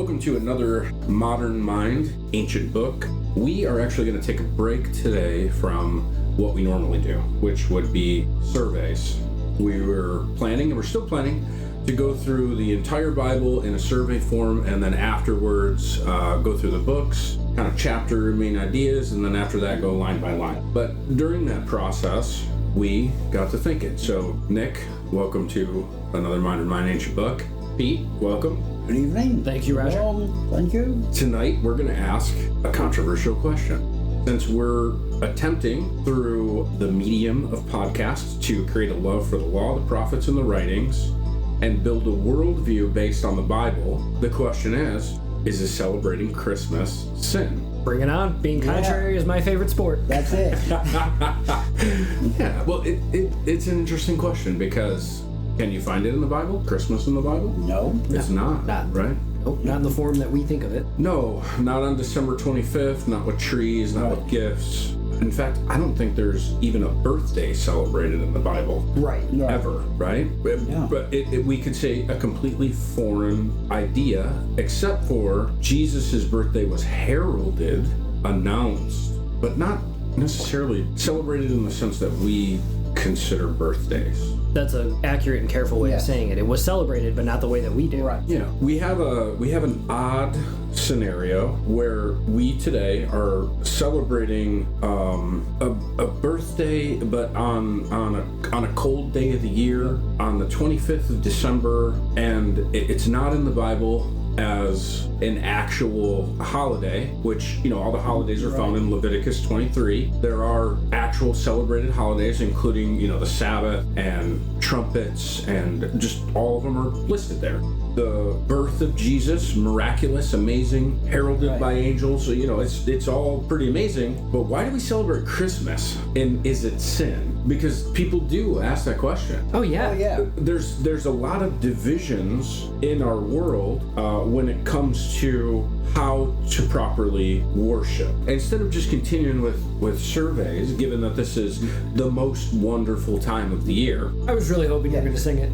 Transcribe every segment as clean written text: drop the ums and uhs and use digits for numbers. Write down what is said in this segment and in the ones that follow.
Welcome to another Modern Mind, Ancient Book. We are actually going to take a break today from what we normally do, which would be surveys. We were planning, and we're still planning, to go through the entire Bible in a survey form, and then afterwards go through the books, kind of chapter main ideas, and then after that go line by line. But during that process, we got to thinking. So, Nick, welcome to another Modern Mind, Ancient Book. Pete, welcome. Good evening. Thank you, Roger. Thank you. Tonight, we're going to ask a controversial question. Since we're attempting through the medium of podcasts to create a love for the law, the prophets, and the writings, and build a worldview based on the Bible, the question is this celebrating Christmas sin? Bring it on. Being contrary is my favorite sport. That's it. Yeah, well, it's an interesting question because can you find it in the Bible? Christmas in the Bible? No. It's not, right? Nope, not in the form that we think of it. No, not on December 25th, not with trees, not with gifts. In fact, I don't think there's even a birthday celebrated in the Bible. Right. Ever, right? Yeah. But we could say a completely foreign idea, except for Jesus' birthday was heralded, announced, but not necessarily celebrated in the sense that we consider birthdays. That's an accurate and careful way of saying it. It was celebrated, but not the way that we do. Right. Yeah, we have an odd scenario where we today are celebrating a birthday, but on a cold day of the year, on the 25th of December, and it's not in the Bible as an actual holiday, which, all the holidays are found in Leviticus 23. There are actual celebrated holidays, including, the Sabbath and trumpets, and just all of them are listed there. The birth of Jesus, miraculous, amazing, heralded by angels. So, it's all pretty amazing. But why do we celebrate Christmas? And is it sin? Because people do ask that question. Oh, yeah. There's a lot of divisions in our world when it comes to how to properly worship. Instead of just continuing with surveys, given that this is the most wonderful time of the year. I was really hoping you were going to sing it.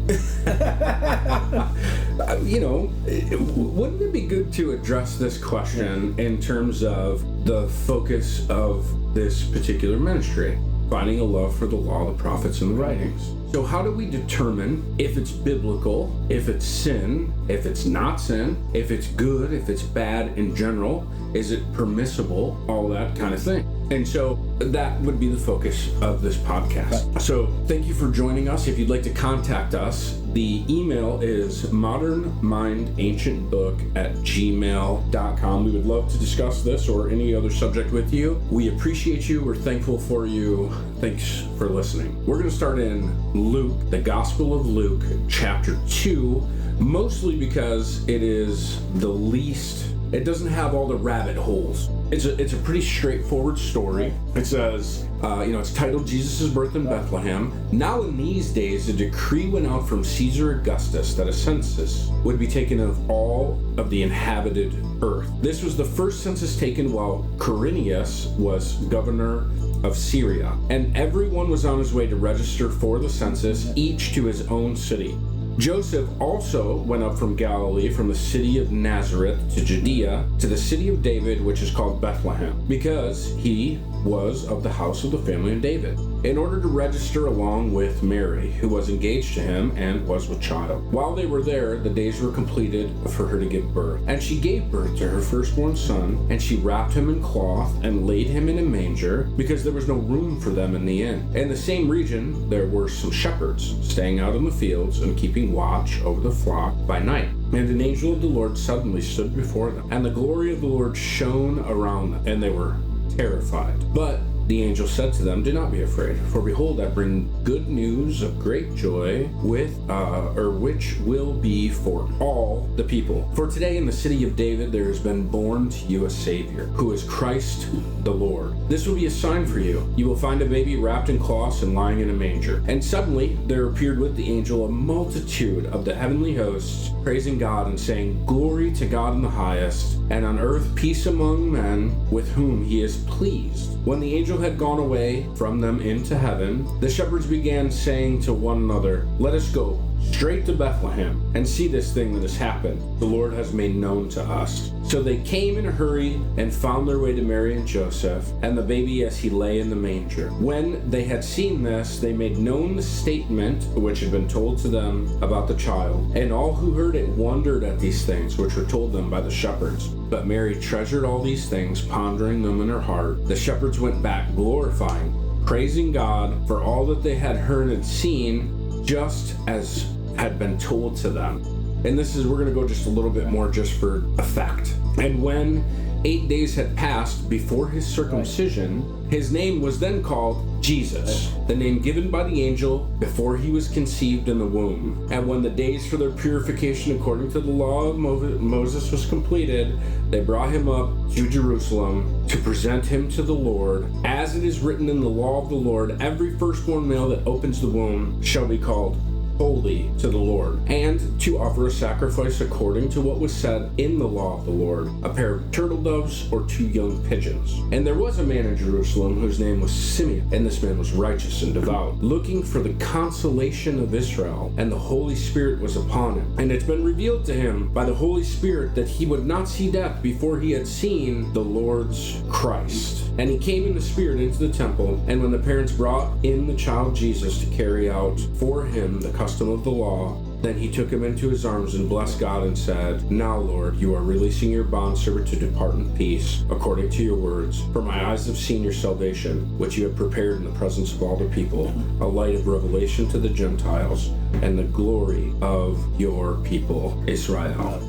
Wouldn't it be good to address this question in terms of the focus of this particular ministry? Finding a love for the law, the prophets, and the writings. So how do we determine if it's biblical, if it's sin, if it's not sin, if it's good, if it's bad in general? Is it permissible? All that kind of thing. And so that would be the focus of this podcast. Right. So thank you for joining us. If you'd like to contact us, the email is modernmindancientbook@gmail.com. We would love to discuss this or any other subject with you. We appreciate you. We're thankful for you. Thanks for listening. We're going to start in Luke, the Gospel of Luke, chapter 2, mostly because it is the least. It doesn't have all the rabbit holes. It's a pretty straightforward story. It says, it's titled Jesus' Birth in Bethlehem. Now in these days, a decree went out from Caesar Augustus that a census would be taken of all of the inhabited earth. This was the first census taken while Quirinius was governor of Syria, and everyone was on his way to register for the census, each to his own city. Joseph also went up from Galilee, from the city of Nazareth to Judea, to the city of David, which is called Bethlehem, because he was of the house of the family of David, in order to register along with Mary, who was engaged to him and was with child. While they were there, the days were completed for her to give birth. And she gave birth to her firstborn son, and she wrapped him in cloth and laid him in a manger, because there was no room for them in the inn. In the same region, there were some shepherds staying out in the fields and keeping watch over the flock by night. And an angel of the Lord suddenly stood before them, and the glory of the Lord shone around them, and they were terrified. But the angel said to them, "Do not be afraid, for behold, I bring good news of great joy, which will be for all the people. For today in the city of David there has been born to you a Savior, who is Christ the Lord. This will be a sign for you. You will find a baby wrapped in cloths and lying in a manger." And suddenly there appeared with the angel a multitude of the heavenly hosts, praising God and saying, "Glory to God in the highest, and on earth peace among men with whom he is pleased." When the angel had gone away from them into heaven, the shepherds began saying to one another, "Let us go straight to Bethlehem and see this thing that has happened. The Lord has made known to us. So they came in a hurry and found their way to Mary and Joseph and the baby as he lay in the manger. When they had seen this, they made known the statement which had been told to them about the child. And all who heard it wondered at these things which were told them by the shepherds. But Mary treasured all these things, pondering them in her heart. The shepherds went back, glorifying, praising God for all that they had heard and seen, just as had been told to them. And this is, we're going to go just a little bit more just for effect. And when 8 days had passed before his circumcision, his name was then called Jesus, the name given by the angel before he was conceived in the womb. And when the days for their purification according to the law of Moses was completed, they brought him up to Jerusalem to present him to the Lord. As it is written in the law of the Lord, every firstborn male that opens the womb shall be called holy to the Lord, and to offer a sacrifice according to what was said in the law of the Lord, a pair of turtle doves or 2 young pigeons. And there was a man in Jerusalem whose name was Simeon, and this man was righteous and devout, looking for the consolation of Israel, and the Holy Spirit was upon him. And it's been revealed to him by the Holy Spirit that he would not see death before he had seen the Lord's Christ. And he came in the Spirit into the temple, and when the parents brought in the child Jesus to carry out for him the custom of the law, then he took him into his arms and blessed God and said, Now, Lord, you are releasing your bondservant to depart in peace, according to your words. For my eyes have seen your salvation, which you have prepared in the presence of all the people, a light of revelation to the Gentiles, and the glory of your people, Israel.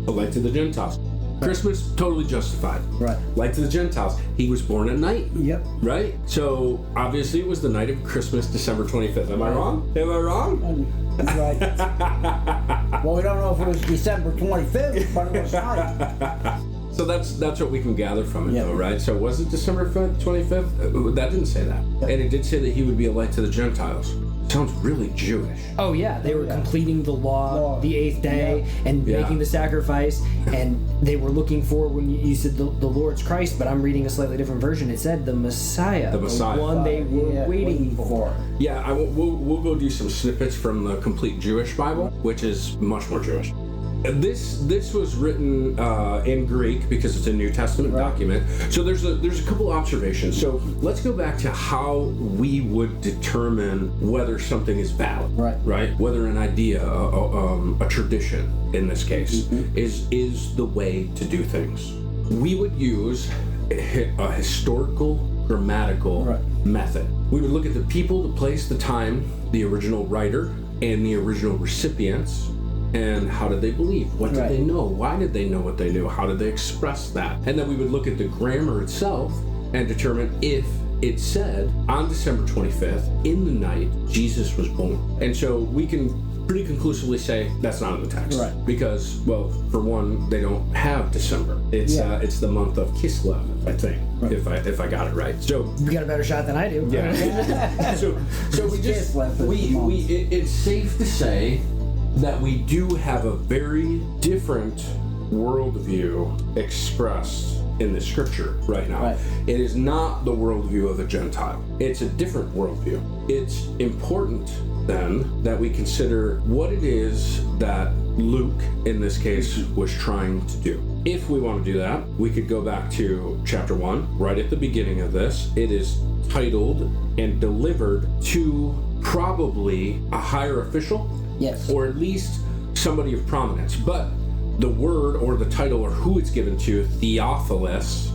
A light to the Gentiles. Christmas, totally justified. Right. Like to the Gentiles. He was born at night. Yep. Right? So, obviously, it was the night of Christmas, December 25th. Am I wrong? Am I wrong? Right. Well, we don't know if it was December 25th, but it was night. So that's what we can gather from it, Yeah. though, right? So was it December 25th? That didn't say that. Yep. And it did say that he would be a light to the Gentiles. Sounds really Jewish. Oh yeah, they were completing the law the 8th day and Yeah. making the sacrifice, and they were looking for, when you said the Lord's Christ, but I'm reading a slightly different version. It said the Messiah, The Messiah. one they were waiting for. Yeah, we'll go do some snippets from the Complete Jewish Bible, which is much more Jewish. This was written in Greek because it's a New Testament document. So there's a couple observations. So let's go back to how we would determine whether something is valid. Right. Whether an idea, a tradition in this case, is the way to do things. We would use a historical, grammatical method. We would look at the people, the place, the time, the original writer, and the original recipients. And how did they believe? What did they know? Why did they know what they knew? How did they express that? And then we would look at the grammar itself and determine if it said on December 25th, in the night, Jesus was born. And so we can pretty conclusively say that's not in the text. Right. Because, well, for one, they don't have December. It's it's the month of Kislev, I think, if I got it right. So You got a better shot than I do. yeah. so it's safe to say that we do have a very different worldview expressed in the scripture right now. Right. It is not the worldview of a Gentile. It's a different worldview. It's important then that we consider what it is that Luke, in this case, was trying to do. If we want to do that, we could go back to chapter 1, right at the beginning of this. It is titled and delivered to probably a higher official. Yes. Or at least somebody of prominence. But the word or the title or who it's given to, Theophilus,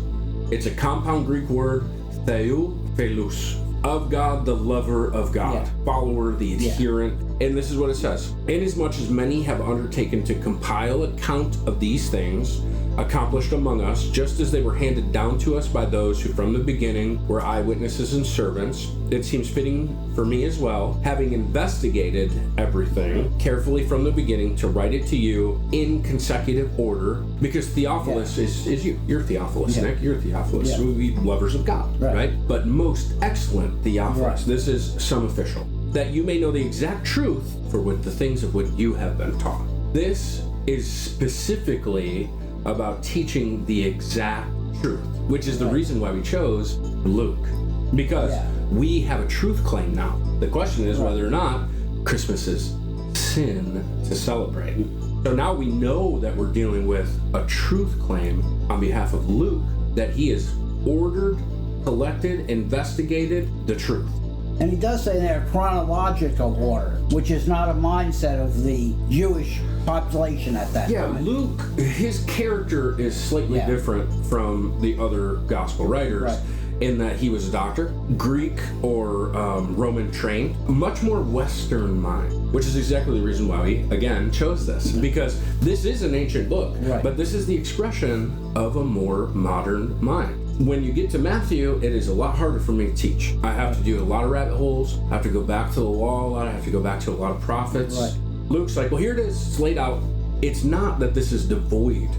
it's a compound Greek word, Theophilus, of God, the lover of God, follower, the adherent. And this is what it says. Inasmuch as many have undertaken to compile account of these things accomplished among us, just as they were handed down to us by those who from the beginning were eyewitnesses and servants, it seems fitting for me as well, having investigated everything carefully from the beginning, to write it to you in consecutive order, because Theophilus is you. You're Theophilus, Nick. You're Theophilus. Yeah. We lovers of God, right? But most excellent Theophilus. This is some official. That you may know the exact truth for with the things of what you have been taught. This is specifically about teaching the exact truth, which is the reason why we chose Luke, because we have a truth claim now. The question is whether or not Christmas is sin to celebrate. So now we know that we're dealing with a truth claim on behalf of Luke, that he has ordered, collected, investigated the truth. And he does say there chronological order, which is not a mindset of the Jewish population at that time. Luke, his character is slightly different from the other gospel writers in that he was a doctor, Greek or Roman trained, much more Western mind, which is exactly the reason why we, again, chose this. Because this is an ancient book, but this is the expression of a more modern mind. When you get to Matthew, it is a lot harder for me to teach. I have to do a lot of rabbit holes. I have to go back to the law a lot. I have to go back to a lot of prophets. Luke's like, well, here it is. It's laid out. It's not that this is devoid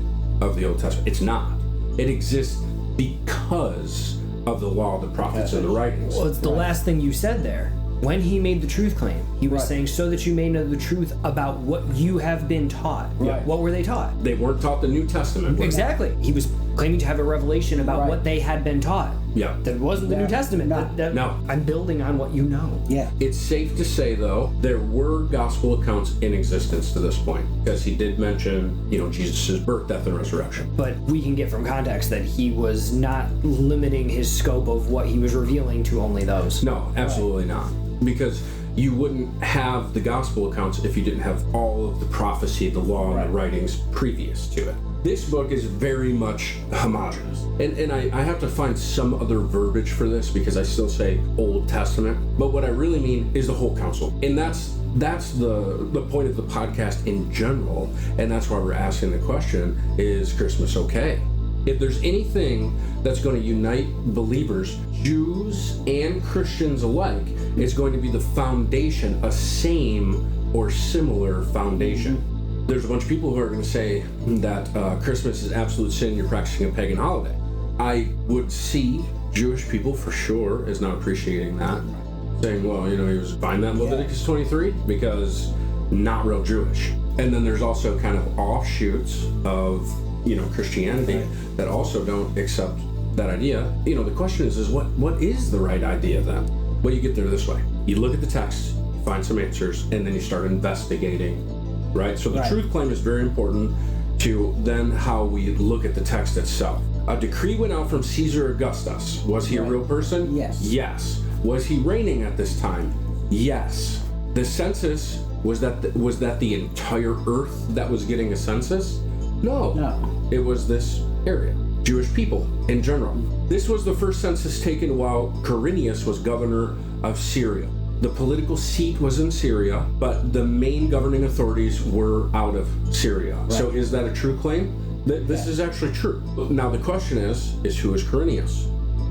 of the Old Testament. It's not. It exists because of the law, the prophets, and the writings. Well, it's the last thing you said there. When he made the truth claim, he was saying, so that you may know the truth about what you have been taught. What were they taught? They weren't taught the New Testament. Exactly. He was claiming to have a revelation about what they had been taught. That wasn't the New Testament. No. I'm building on what you know. It's safe to say, though, there were gospel accounts in existence to this point, because he did mention, Jesus' birth, death, and resurrection. But we can get from context that he was not limiting his scope of what he was revealing to only those. No, absolutely not. Because you wouldn't have the gospel accounts if you didn't have all of the prophecy, the law, and the writings previous to it. This book is very much homogeneous. And I have to find some other verbiage for this because I still say Old Testament. But what I really mean is the whole counsel. And that's the point of the podcast in general. And that's why we're asking the question, is Christmas okay? If there's anything that's going to unite believers, Jews and Christians alike, it's going to be the foundation, a same or similar foundation. There's a bunch of people who are going to say that Christmas is absolute sin, you're practicing a pagan holiday. I would see Jewish people for sure as not appreciating that, saying, well, he was buying that in Leviticus 23 because not real Jewish. And then there's also kind of offshoots of Christianity that also don't accept that idea. The question is what is the right idea then? Well, you get there this way. You look at the text, you find some answers, and then you start investigating, right? So the truth claim is very important to then how we look at the text itself. A decree went out from Caesar Augustus. Was he a real person? Yes. Yes. Was he reigning at this time? Yes. The census, was that the entire earth that was getting a census? No. It was this area. Jewish people in general. This was the first census taken while Quirinius was governor of Syria. The political seat was in Syria, but the main governing authorities were out of Syria. So is that a true claim? This is actually true. Now the question is who is Quirinius?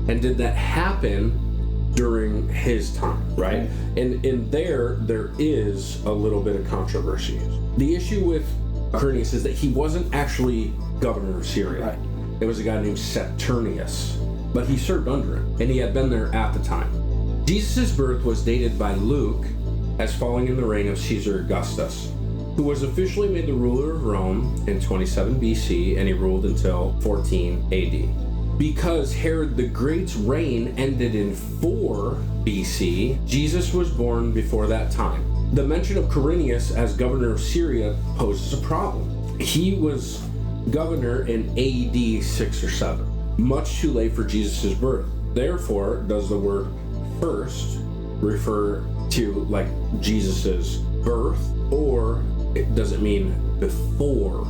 And did that happen during his time, right? And in there is a little bit of controversy. The issue with Quirinius is that he wasn't actually governor of Syria. It was a guy named Saturnius, but he served under him, and he had been there at the time. Jesus' birth was dated by Luke as falling in the reign of Caesar Augustus, who was officially made the ruler of Rome in 27 BC, and he ruled until 14 AD. Because Herod the Great's reign ended in 4 BC, Jesus was born before that time. The mention of Quirinius as governor of Syria poses a problem. He was governor in AD 6 or 7, much too late for Jesus' birth. Therefore, does the word first refer to Jesus' birth, or does it mean before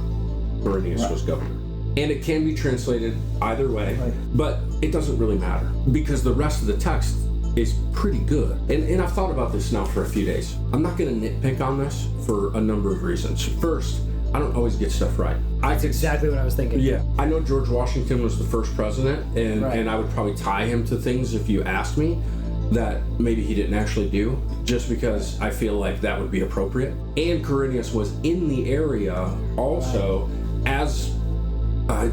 Quirinius was governor? And it can be translated either way, but it doesn't really matter because the rest of the text is pretty good. And I've thought about this now for a few days. I'm not going to nitpick on this for a number of reasons. First, I don't always get stuff right. That's exactly what I was thinking. Yeah. I know George Washington was the first president, and I would probably tie him to things if you asked me that maybe he didn't actually do, just because I feel like that would be appropriate. And Quirinius was in the area also as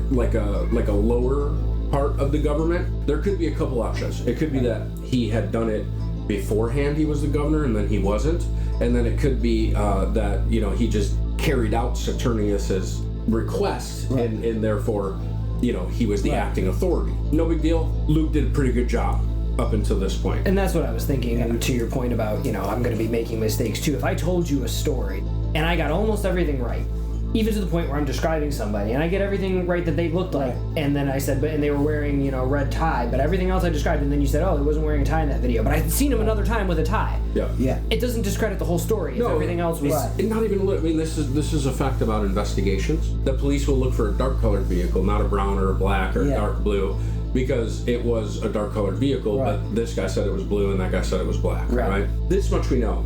like a lower part of the government. There could be a couple options. It could be that he had done it beforehand, he was the governor, and then he wasn't. And then it could be that he just carried out Saturnius's request, and therefore he was the acting authority. No big deal. Luke did a pretty good job up until this point. And that's what I was thinking, and to your point about, I'm going to be making mistakes too. If I told you a story and I got almost everything right. Even to the point where I'm describing somebody, and I get everything right that they looked like. Right. And then I said, and they were wearing, a red tie, but everything else I described, and then you said, oh, he wasn't wearing a tie in that video. But I'd seen him another time with a tie. Yeah. It doesn't discredit the whole story. No, if everything else was... It's not even... I mean, this is a fact about investigations. The police will look for a dark-colored vehicle, not a brown or a black or a dark blue, because it was a dark-colored vehicle, but this guy said it was blue and that guy said it was black, right? This much we know.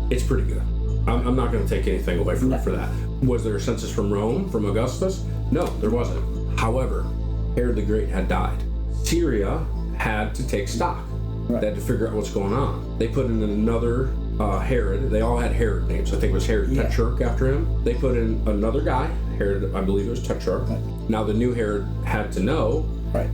It's pretty good. I'm not going to take anything away from it for that. Was there a census from Rome, from Augustus? No, there wasn't. However, Herod the Great had died. Syria had to take stock. They had to figure out what's going on. They put in another Herod. They all had Herod names. I think it was Herod Tetrarch after him. They put in another guy, Herod, I believe it was Tetrarch. Now the new Herod had to know,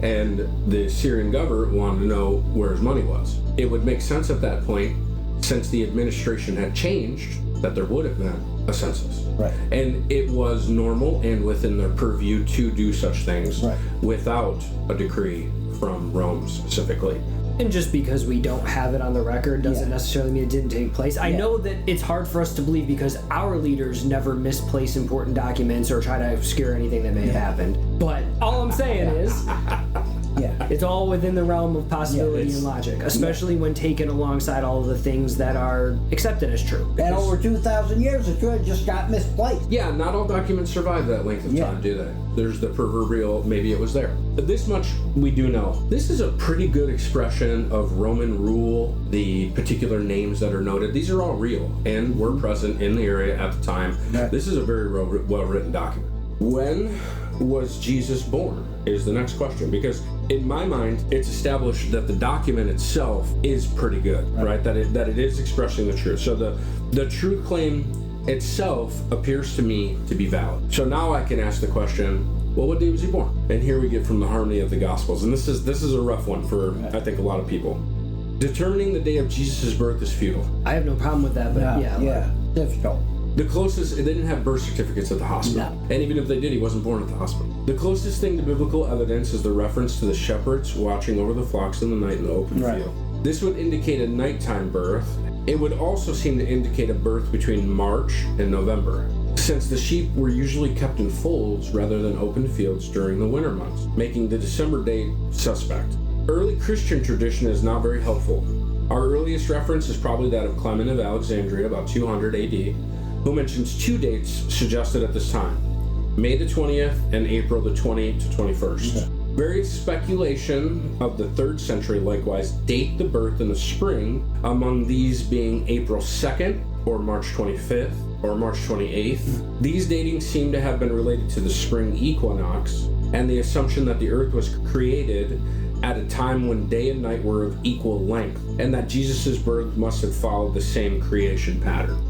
and the Syrian governor wanted to know where his money was. It would make sense at that point, since the administration had changed, that there would have been a census. And it was normal and within their purview to do such things without a decree from Rome specifically. And just because we don't have it on the record doesn't necessarily mean it didn't take place. I know that it's hard for us to believe because our leaders never misplace important documents or try to obscure anything that may have happened. But all I'm saying is... it's all within the realm of possibility and logic, especially when taken alongside all of the things that are accepted as true. And over 2,000 years, it could have just got misplaced. Yeah, not all documents survive that length of time, do they? There's the proverbial, maybe it was there. But this much we do know. This is a pretty good expression of Roman rule, the particular names that are noted. These are all real and were present in the area at the time. This is a very well-written document. When was Jesus born is the next question, because in my mind it's established that the document itself is pretty good, right? That it is expressing the truth. So the truth claim itself appears to me to be valid. So now I can ask the question, well, what day was he born? And here we get from the harmony of the Gospels, and this is a rough one for I think a lot of people. Determining the day of Jesus' birth is futile. I have no problem with that, but difficult. The closest, they didn't have birth certificates at the hospital. No. And even if they did, he wasn't born at the hospital. The closest thing to biblical evidence is the reference to the shepherds watching over the flocks in the night in the open field. This would indicate a nighttime birth. It would also seem to indicate a birth between March and November, since the sheep were usually kept in folds rather than open fields during the winter months, making the December date suspect. Early Christian tradition is not very helpful. Our earliest reference is probably that of Clement of Alexandria, about 200 AD, who mentions two dates suggested at this time, May the 20th and April the 20th to 21st. Various speculation of the 3rd century likewise date the birth in the spring, among these being April 2nd or March 25th or March 28th. These datings seem to have been related to the spring equinox and the assumption that the earth was created at a time when day and night were of equal length, and that Jesus' birth must have followed the same creation pattern.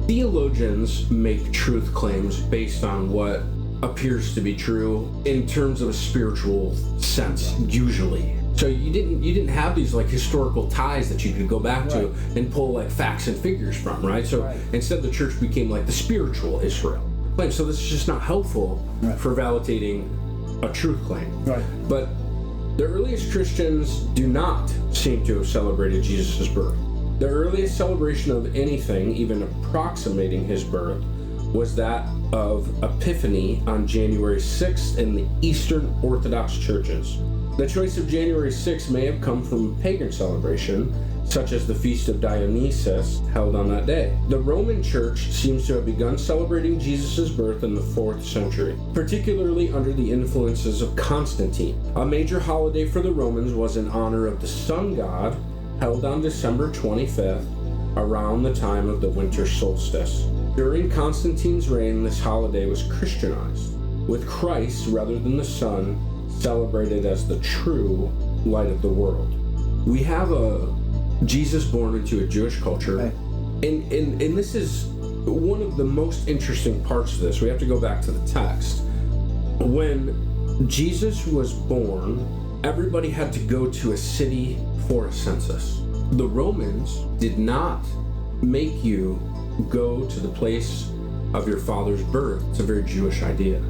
Theologians make truth claims based on what appears to be true in terms of a spiritual sense, usually. So you didn't have these like historical ties that you could go back to and pull like facts and figures from, right? So instead the church became like the spiritual Israel. So this is just not helpful for validating a truth claim. But the earliest Christians do not seem to have celebrated Jesus' birth. The earliest celebration of anything, even approximating his birth, was that of Epiphany on January 6th in the Eastern Orthodox churches. The choice of January 6th may have come from pagan celebration, such as the Feast of Dionysus, held on that day. The Roman Church seems to have begun celebrating Jesus' birth in the 4th century, particularly under the influences of Constantine. A major holiday for the Romans was in honor of the sun god, held on December 25th, around the time of the winter solstice. During Constantine's reign, this holiday was Christianized, with Christ, rather than the sun, celebrated as the true light of the world. We have a Jesus born into a Jewish culture, and this is one of the most interesting parts of this. We have to go back to the text. When Jesus was born, everybody had to go to a city for a census. The Romans did not make you go to the place of your father's birth. It's a very Jewish idea.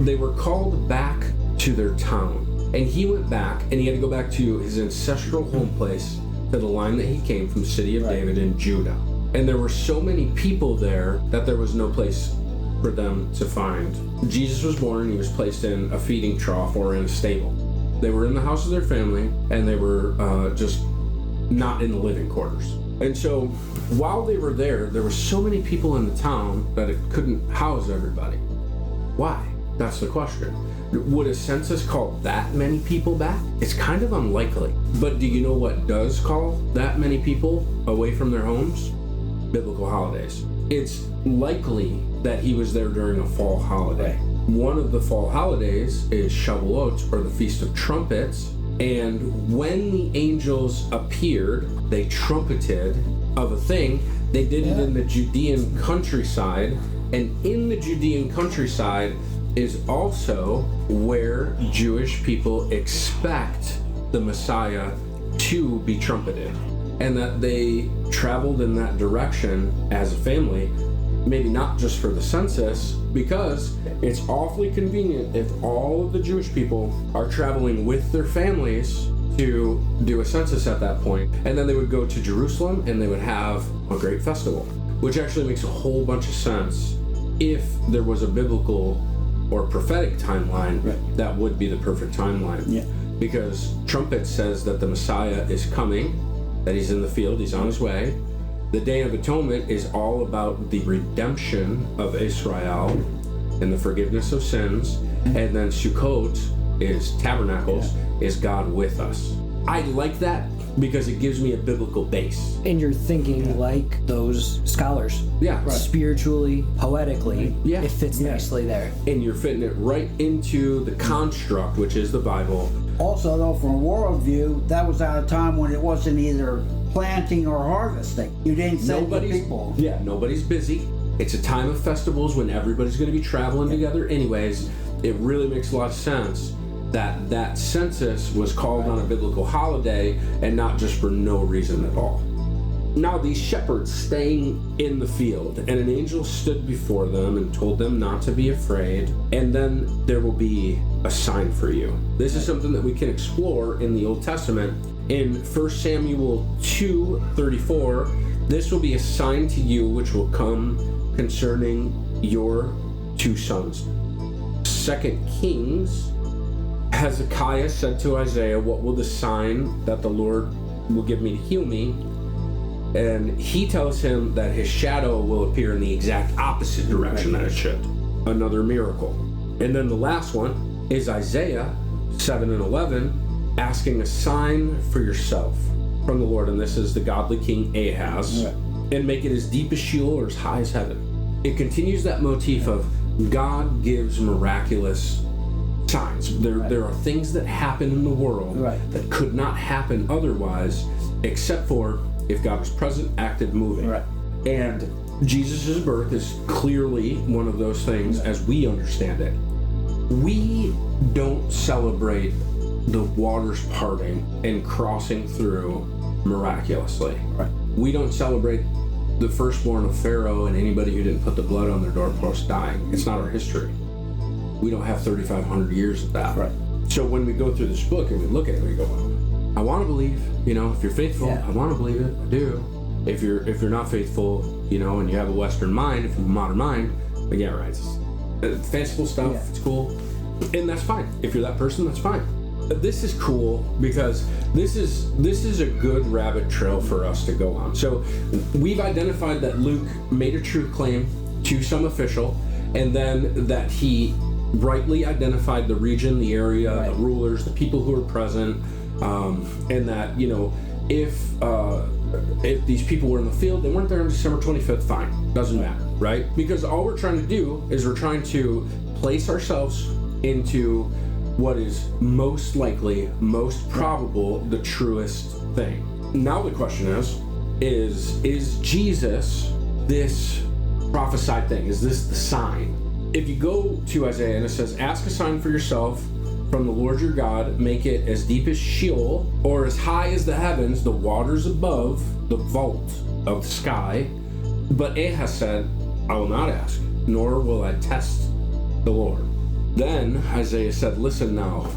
They were called back to their town, and he went back, and he had to go back to his ancestral home place, to the line that he came from, city of David in Judah. And there were so many people there that there was no place for them to find. Jesus was born and he was placed in a feeding trough or in a stable. They were in the house of their family, and they were just not in the living quarters. And so while they were there were so many people in the town that it couldn't house everybody. Why? That's the question. Would a census call that many people back? It's kind of unlikely. But do you know what does call that many people away from their homes? Biblical holidays. It's likely that he was there during a fall holiday. One of the fall holidays is Shavuot, or the Feast of Trumpets. And when the angels appeared, they trumpeted of a thing. They did it in the Judean countryside. And in the Judean countryside is also where Jewish people expect the Messiah to be trumpeted. And that they traveled in that direction as a family, maybe not just for the census, because it's awfully convenient if all of the Jewish people are traveling with their families to do a census at that point. And then they would go to Jerusalem and they would have a great festival, which actually makes a whole bunch of sense. If there was a biblical or prophetic timeline, that would be the perfect timeline. Yeah. Because trumpet says that the Messiah is coming, that he's in the field, he's on his way. The Day of Atonement is all about the redemption of Israel and the forgiveness of sins. And then Sukkot is tabernacles, is God with us. I like that because it gives me a biblical base. And you're thinking like those scholars. Yeah. Right. Spiritually, poetically, it fits nicely there. And you're fitting it right into the construct, which is the Bible. Also, though, from a worldview, that was at a time when it wasn't either planting or harvesting. You didn't send the people. Yeah, nobody's busy. It's a time of festivals when everybody's going to be traveling together anyways. It really makes a lot of sense that that census was called on a biblical holiday and not just for no reason at all. Now these shepherds staying in the field, and an angel stood before them and told them not to be afraid, and then there will be a sign for you. This is something that we can explore in the Old Testament. In 1 Samuel 2:34, this will be a sign to you which will come concerning your two sons. 2 Kings, Hezekiah said to Isaiah, what will the sign that the Lord will give me to heal me? And he tells him that his shadow will appear in the exact opposite direction that it should. Another miracle. And then the last one is Isaiah 7:11, asking a sign for yourself from the Lord. And this is the godly king Ahaz. And make it as deep as Sheol or as high as heaven. It continues that motif of God gives miraculous signs. There are things that happen in the world that could not happen otherwise, except for if God was present, active, moving. And Jesus' birth is clearly one of those things as we understand it. We don't celebrate the waters parting and crossing through miraculously. We don't celebrate the firstborn of Pharaoh and anybody who didn't put the blood on their doorpost dying. It's not our history. We don't have 3,500 years of that. So when we go through this book and we look at it, we go, I want to believe, if you're faithful, I want to believe it, I do. If you're not faithful, and you have a Western mind, if you have a modern mind, then yeah, right. It's fanciful stuff, it's cool. And that's fine. If you're that person, that's fine. But this is cool because this is a good rabbit trail for us to go on. So we've identified that Luke made a true claim to some official, and then that he rightly identified the region, the area, the rulers, the people who were present, and that, if these people were in the field, they weren't there on December 25th, fine, doesn't matter, right? Because all we're trying to do is we're trying to place ourselves into what is most likely, most probable, the truest thing. Now the question is Jesus this prophesied thing? Is this the sign? If you go to Isaiah and it says, ask a sign for yourself from the Lord your God, make it as deep as Sheol or as high as the heavens, the waters above the vault of the sky. But Ahaz said, I will not ask, nor will I test the Lord. Then Isaiah said, listen now,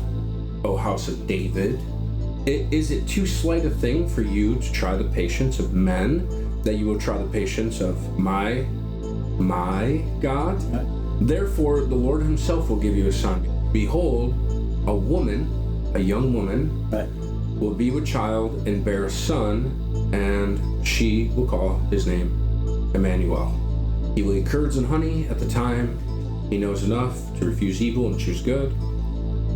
O house of David, is it too slight a thing for you to try the patience of men that you will try the patience of my God. Therefore, the Lord himself will give you a sign. Behold, a young woman, will be with child and bear a son, and she will call his name Emmanuel. He will eat curds and honey at the time he knows enough to refuse evil and choose good.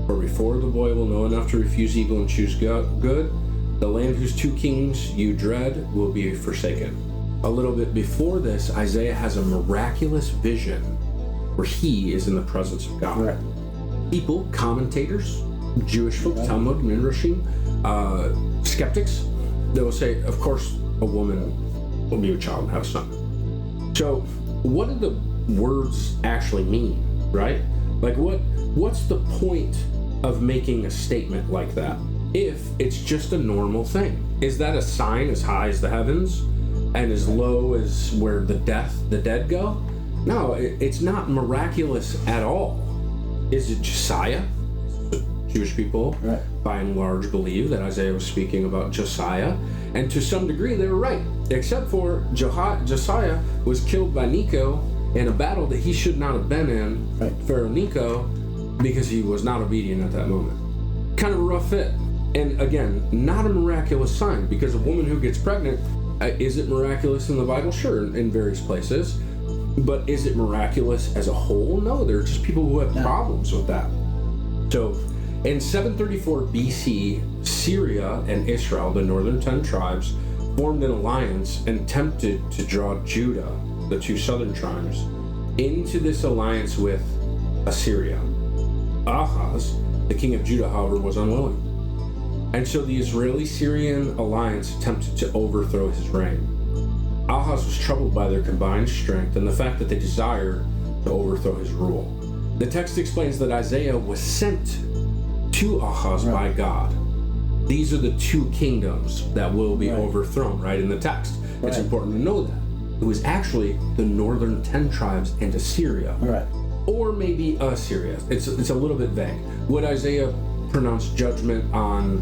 For before the boy will know enough to refuse evil and choose good, the land whose two kings you dread will be forsaken. A little bit before this, Isaiah has a miraculous vision where he is in the presence of God. Right. People, commentators, Jewish folk, Talmud, Midrashim, skeptics, they will say, of course, a woman will be a child and have a son. So, what do the words actually mean, right? Like, what's the point of making a statement like that if it's just a normal thing? Is that a sign as high as the heavens and as low as where the dead go? No, it's not miraculous at all. Is it Josiah? Jewish people, by and large, believe that Isaiah was speaking about Josiah, and to some degree they were right, except for Josiah was killed by Necho in a battle that he should not have been in, Pharaoh Necho, because he was not obedient at that moment. Kind of a rough fit. And again, not a miraculous sign, because a woman who gets pregnant, is it miraculous in the Bible? Sure, in various places. But is it miraculous as a whole? No, there are just people who have problems with that. So, in 734 BC, Syria and Israel, the northern 10 tribes, formed an alliance and attempted to draw Judah, the two southern tribes, into this alliance with Assyria. Ahaz, the king of Judah, however, was unwilling. And so the Israeli-Syrian alliance attempted to overthrow his reign. Ahaz was troubled by their combined strength and the fact that they desired to overthrow his rule. The text explains that Isaiah was sent to Ahaz by God. These are the two kingdoms that will be overthrown, right, in the text. It's important to know that. It was actually the northern 10 tribes and Assyria. Or maybe Assyria. It's a little bit vague. Would Isaiah pronounce judgment on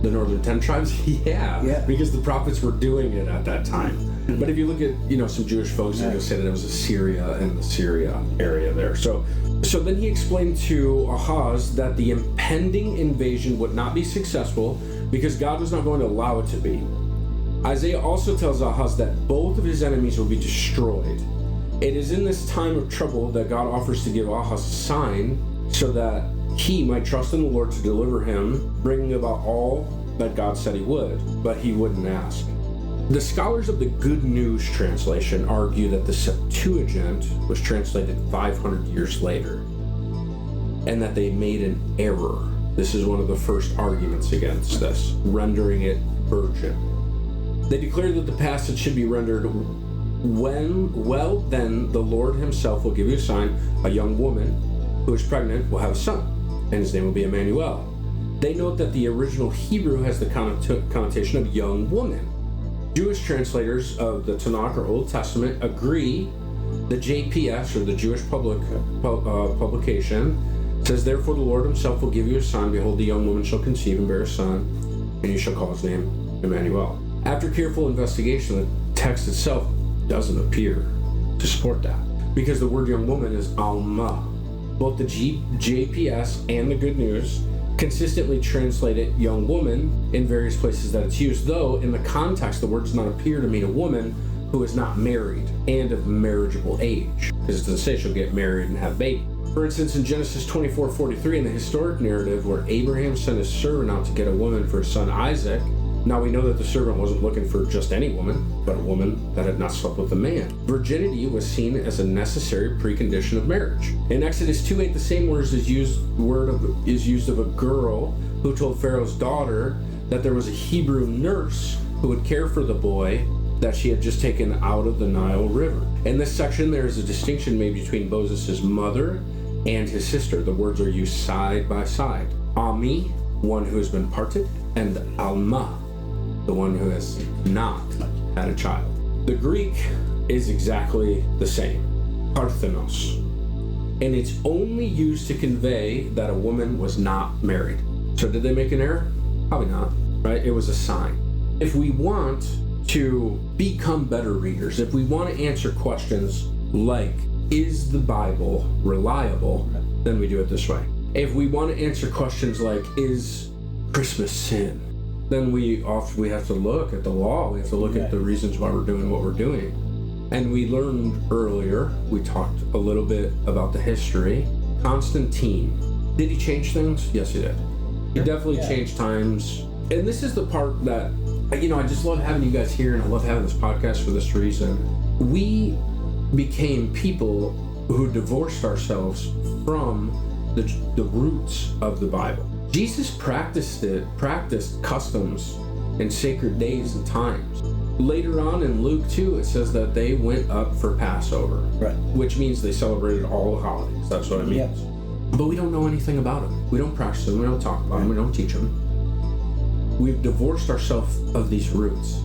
the northern 10 tribes? Yeah, because the prophets were doing it at that time. But if you look at, some Jewish folks, they're going to say that it was Assyria and the Syria area there. So then he explained to Ahaz that the impending invasion would not be successful because God was not going to allow it to be. Isaiah also tells Ahaz that both of his enemies will be destroyed. It is in this time of trouble that God offers to give Ahaz a sign so that he might trust in the Lord to deliver him, bringing about all that God said he would, but he wouldn't ask. The scholars of the Good News translation argue that the Septuagint was translated 500 years later, and that they made an error. This is one of the first arguments against this, rendering it virgin. They declare that the passage should be rendered, then the Lord himself will give you a sign, a young woman who is pregnant will have a son, and his name will be Emmanuel. They note that the original Hebrew has the connotation of young woman. Jewish translators of the Tanakh or Old Testament agree. The JPS, or the Jewish publication, says, therefore the Lord himself will give you a sign. Behold, the young woman shall conceive and bear a son, and you shall call his name Emmanuel. After careful investigation, the text itself doesn't appear to support that, because the word young woman is Alma. Both the JPS and the Good News consistently translate it young woman in various places that it's used, though in the context the word does not appear to mean a woman who is not married and of marriageable age, because it doesn't say she'll get married and have baby. For instance, in Genesis 24:43, in the historic narrative where Abraham sent his servant out to get a woman for his son Isaac, now we know that the servant wasn't looking for just any woman, but a woman that had not slept with a man. Virginity was seen as a necessary precondition of marriage. In Exodus 2:8, the same word is used of a girl who told Pharaoh's daughter that there was a Hebrew nurse who would care for the boy that she had just taken out of the Nile River. In this section, there is a distinction made between Moses' mother and his sister. The words are used side by side. Ami, one who has been parted, and Alma, the one who has not had a child. The Greek is exactly the same, parthenos, and it's only used to convey that a woman was not married. So did they make an error? Probably not, right? It was a sign. If we want to become better readers, if we want to answer questions like, is the Bible reliable, then we do it this way. If we want to answer questions like, is Christmas sin, then we have to look at the law. We have to look at the reasons why we're doing what we're doing. And we learned earlier, we talked a little bit about the history. Constantine, did he change things? Yes, he did. He definitely changed times. And this is the part that, I just love having you guys here, and I love having this podcast for this reason. We became people who divorced ourselves from the roots of the Bible. Jesus practiced customs and sacred days and times. Later on in Luke 2, it says that they went up for Passover, which means they celebrated all the holidays. That's what it means. But we don't know anything about them. We don't practice them. We don't talk about them. We don't teach them. We've divorced ourselves of these roots.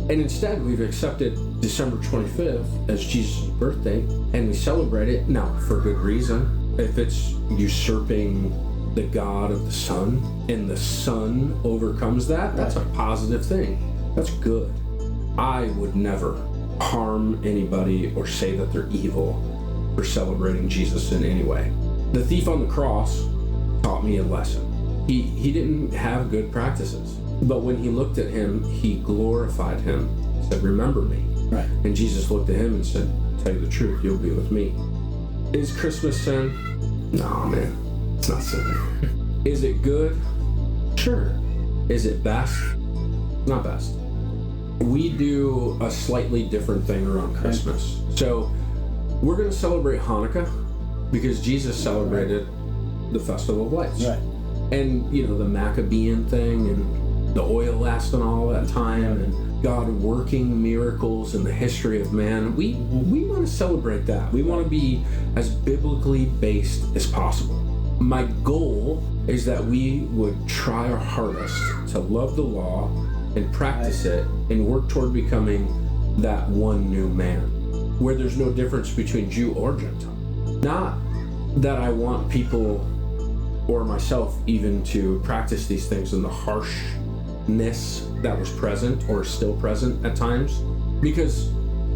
And instead, we've accepted December 25th as Jesus' birthday, and we celebrate it, now, for good reason. If it's usurping the God of the sun, and the sun overcomes that, that's a positive thing. That's good. I would never harm anybody or say that they're evil for celebrating Jesus in any way. The thief on the cross taught me a lesson. He didn't have good practices, but when he looked at him, he glorified him. He said, remember me. Right. And Jesus looked at him and said, tell you the truth, you'll be with me. Is Christmas sin? No, man, it's not sin. Is it good? Sure. Is it best? Not best. We do a slightly different thing around Christmas. So we're going to celebrate Hanukkah because Jesus celebrated the Festival of Lights. Right. And, the Maccabean thing and the oil lasting all that time and God working miracles in the history of man. We want to celebrate that. We want to be as biblically based as possible. My goal is that we would try our hardest to love the law and practice it and work toward becoming that one new man, where there's no difference between Jew or Gentile. Not that I want people or myself even to practice these things in the harshness that was present or still present at times, because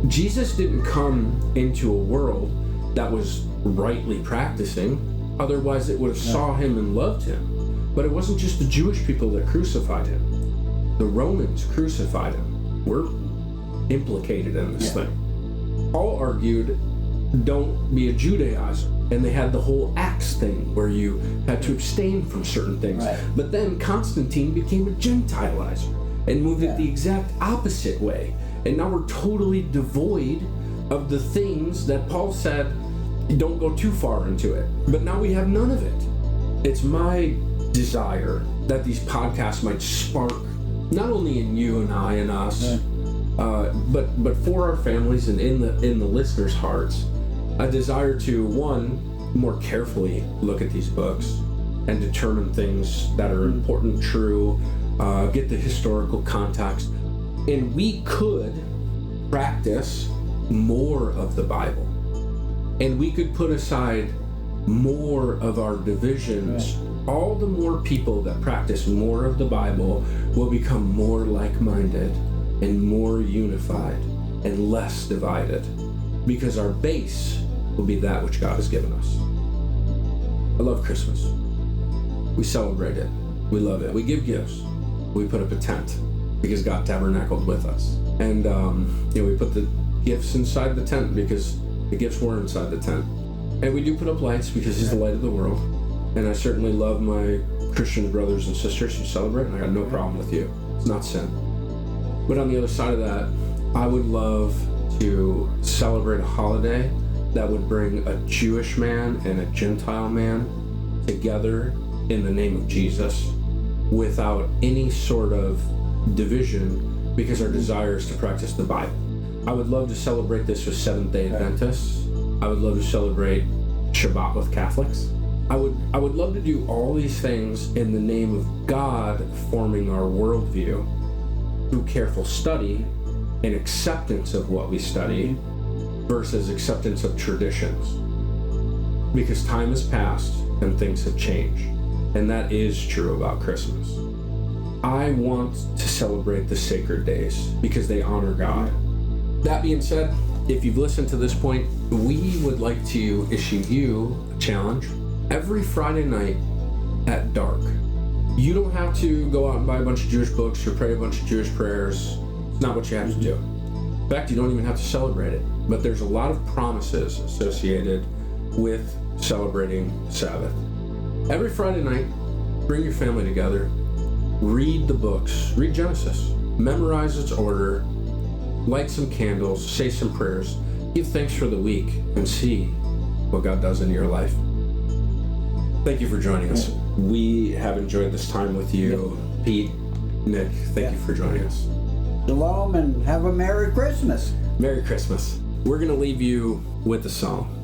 Jesus didn't come into a world that was rightly practicing, otherwise it would have saw him and loved him. But it wasn't just the Jewish people that crucified him. The Romans crucified him. We're implicated in this thing. Paul argued, don't be a Judaizer. And they had the whole Acts thing where you had to abstain from certain things. Right. But then Constantine became a Gentilizer and moved it the exact opposite way. And now we're totally devoid of the things that Paul said, don't go too far into it. But now we have none of it. It's my desire that these podcasts might spark, not only in you and I and us, but for our families and in the listeners' hearts, a desire to, one, more carefully look at these books and determine things that are important, true, get the historical context. And we could practice more of the Bible. And we could put aside more of our divisions. All the more people that practice more of the Bible will become more like-minded and more unified and less divided, because our base will be that which God has given us. I love Christmas. We celebrate it. We love it. We give gifts. We put up a tent because God tabernacled with us. And we put the gifts inside the tent because the gifts were inside the tent. And we do put up lights because He's the light of the world. And I certainly love my Christian brothers and sisters who celebrate, and I got no problem with you. It's not sin. But on the other side of that, I would love to celebrate a holiday that would bring a Jewish man and a Gentile man together in the name of Jesus without any sort of division, because our desire is to practice the Bible. I would love to celebrate this with Seventh-day Adventists. I would love to celebrate Shabbat with Catholics. I would love to do all these things in the name of God forming our worldview through careful study and acceptance of what we study versus acceptance of traditions. Because time has passed and things have changed. And that is true about Christmas. I want to celebrate the sacred days because they honor God. That being said, if you've listened to this point, we would like to issue you a challenge. Every Friday night at dark, you don't have to go out and buy a bunch of Jewish books or pray a bunch of Jewish prayers. It's not what you have to do. In fact, you don't even have to celebrate it. But there's a lot of promises associated with celebrating the Sabbath. Every Friday night, bring your family together, read the books, read Genesis, memorize its order, light some candles, say some prayers, give thanks for the week, and see what God does in your life. Thank you for joining us. We have enjoyed this time with you. Pete, Nick, thank you for joining us. Shalom and have a Merry Christmas. Merry Christmas. We're going to leave you with a song.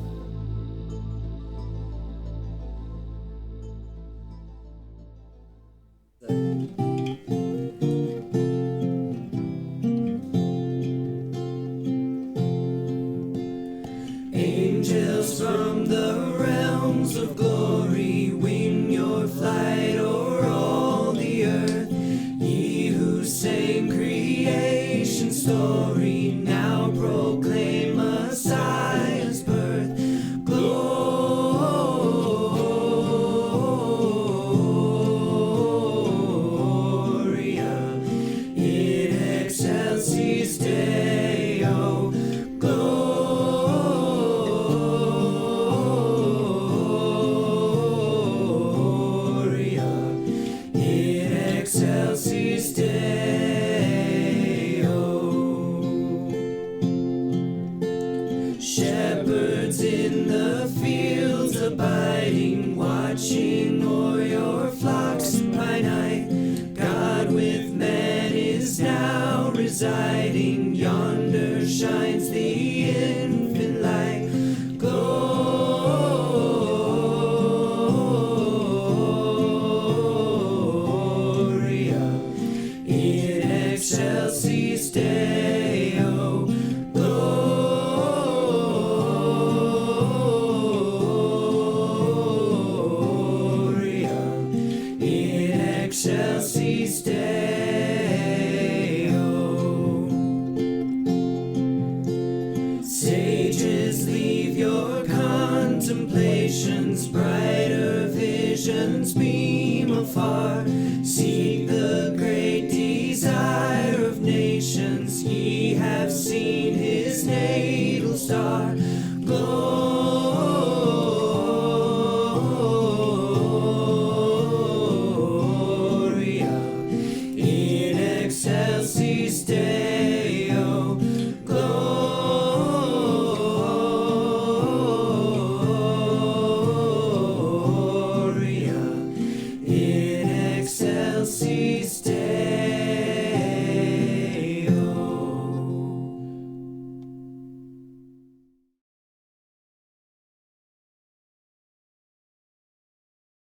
Angels from the realms of glory wing your flight o'er all the earth. Ye who sang creation's story now proclaim Messiah's birth. Gloria in excelsis Deo. Gloria in excelsis Deo. Shepherds in the fields abiding, watching o'er your flocks by night. God with man is now residing, yonder shines the infant light. Gloria in excelsis Deo. Gloria in excelsis Deo. Sages, leave your contemplations, brighter visions beam afar. Seek the great desire of nations, ye have seen his natal star. Gloria